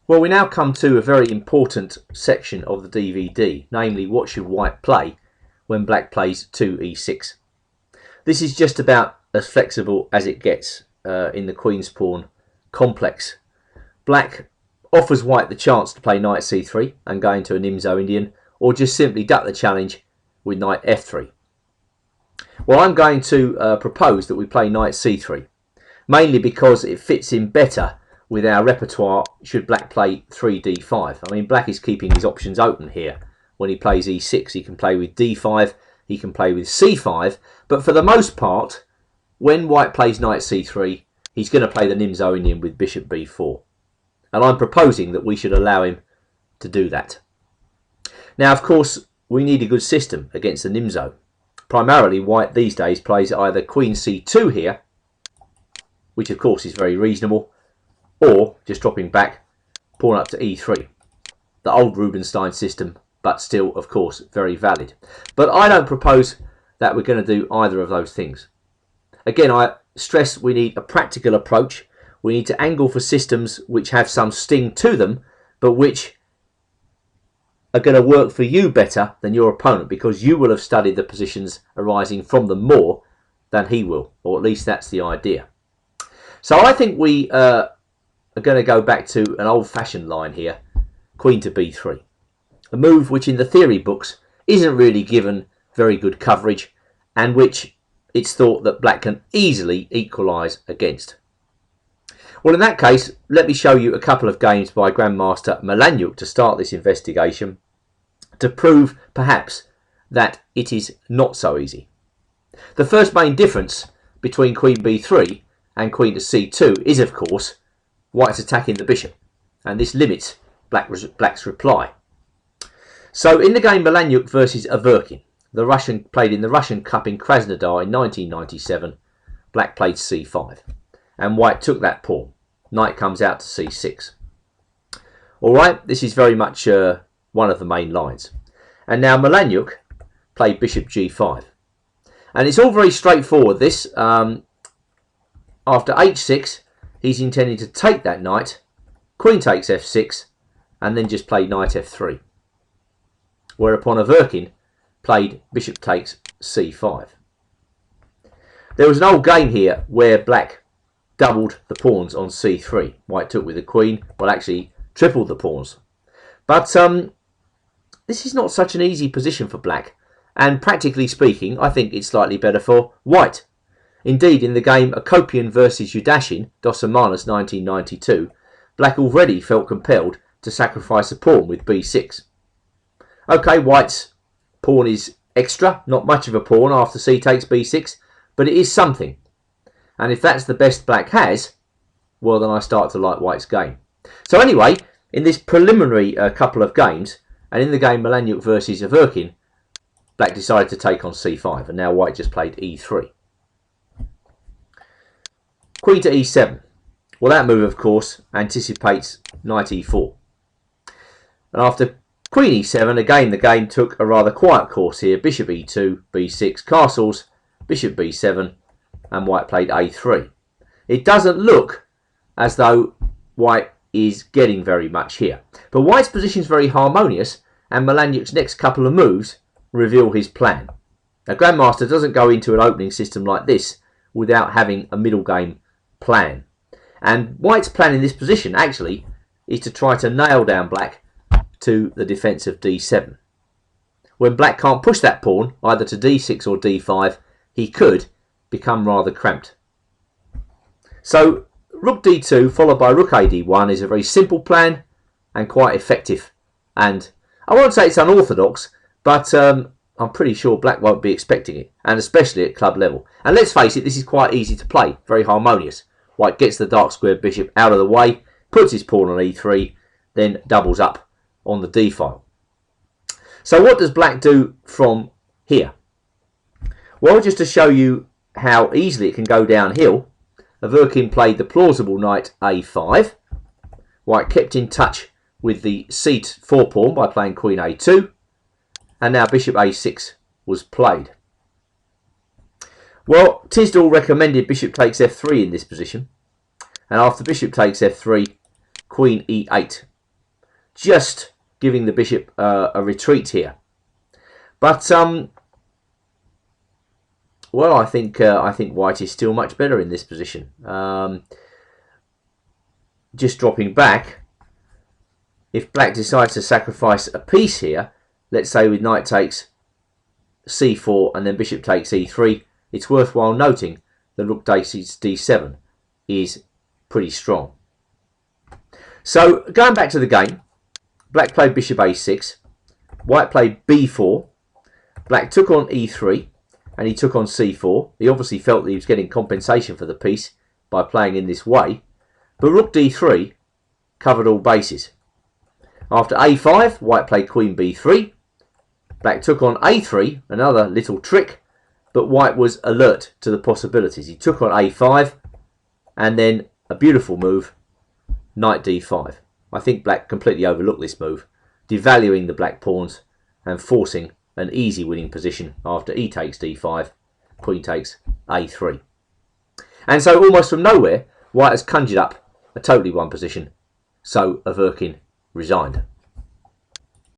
Well, we now come to a very important section of the DVD, namely what should white play when black plays 2e6. This is just about as flexible as it gets in the queen's pawn complex. Black offers white the chance to play knight c3 and go into a Nimzo Indian, or just simply duck the challenge with knight f3. Well, I'm going to propose that we play knight c3, mainly because it fits in better with our repertoire should black play 3d5. I mean, black is keeping his options open here. When he plays e6, he can play with d5, he can play with c5, but for the most part, when white plays knight c3, he's going to play the Nimzo Indian with bishop b4. And I'm proposing that we should allow him to do that. Now, of course, we need a good system against the Nimzo. Primarily, white these days plays either queen c2 here, which of course is very reasonable, or just dropping back, pawn up to e3. The old Rubinstein system, but still, of course, very valid. But I don't propose that we're going to do either of those things. Again, I stress we need a practical approach. We need to angle for systems which have some sting to them, but which are going to work for you better than your opponent, because you will have studied the positions arising from them more than he will, or at least that's the idea. So I think we are going to go back to an old-fashioned line here, queen to b3. A move which in the theory books isn't really given very good coverage, and which it's thought that black can easily equalise against. Well, in that case, let me show you a couple of games by Grandmaster Milanyuk to start this investigation, to prove perhaps that it is not so easy. The first main difference between queen b3 and queen to c2 is, of course, white's attacking the bishop, and this limits black's reply. So in the game Milanyuk versus Averkin, played in the Russian Cup in Krasnodar in 1997, black played c5, and white took that pawn. Knight comes out to c6. Alright, this is very much one of the main lines. And now Milanyuk played bishop g5. And it's all very straightforward, this. After h6, he's intending to take that knight, queen takes f6, and then just play knight f3. Whereupon Averkin played bishop takes c5. There was an old game here where black doubled the pawns on c3. White took with the queen, well, actually tripled the pawns. But this is not such an easy position for black, and practically speaking, I think it's slightly better for white. Indeed, in the game Akopian versus Yudashin, Dos Hermanos 1992, black already felt compelled to sacrifice a pawn with b6. Okay, white's pawn is extra, not much of a pawn after c takes b6, but it is something. And if that's the best black has, well, then I start to like white's game. So anyway, in this preliminary couple of games, and in the game Milanyuk versus Averkin, black decided to take on c5, and now white just played e3. Queen to e7. Well, that move, of course, anticipates knight e4. And after queen e7, again the game took a rather quiet course here. Bishop e2, b6, castles, bishop b7, and white played a3. It doesn't look as though white is getting very much here. But white's position is very harmonious, and Milanyuk's next couple of moves reveal his plan. Now, Grandmaster doesn't go into an opening system like this without having a middle game plan. And white's plan in this position, actually, is to try to nail down black to the defence of d7. When black can't push that pawn, either to d6 or d5, he could become rather cramped. So rook d2 followed by rook a d1 is a very simple plan and quite effective. And I won't say it's unorthodox, but I'm pretty sure black won't be expecting it, and especially at club level. And let's face it, this is quite easy to play, very harmonious. White gets the dark square bishop out of the way, puts his pawn on e3, then doubles up on the d file. So what does black do from here? Well, just to show you how easily it can go downhill, Averkin played the plausible knight a5. White kept in touch with the c4 pawn by playing queen a2, and now bishop a6 was played. Well, Tisdall recommended bishop takes f3 in this position, and after bishop takes f3, queen e8 just giving the bishop a retreat here. But well, I think white is still much better in this position. Just dropping back. If black decides to sacrifice a piece here, let's say with knight takes c4 and then bishop takes e3, it's worthwhile noting that rook takes d7 is pretty strong. So going back to the game, black played bishop a6, white played b4, black took on e3 and he took on c4. He obviously felt that he was getting compensation for the piece by playing in this way, but rook d3 covered all bases. After a5, white played queen b3, black took on a3, another little trick, but white was alert to the possibilities. He took on a5 and then a beautiful move, knight d5. I think black completely overlooked this move, devaluing the black pawns and forcing an easy winning position after e takes d5, queen takes a3. And so almost from nowhere, white has conjured up a totally won position, so Averkin resigned.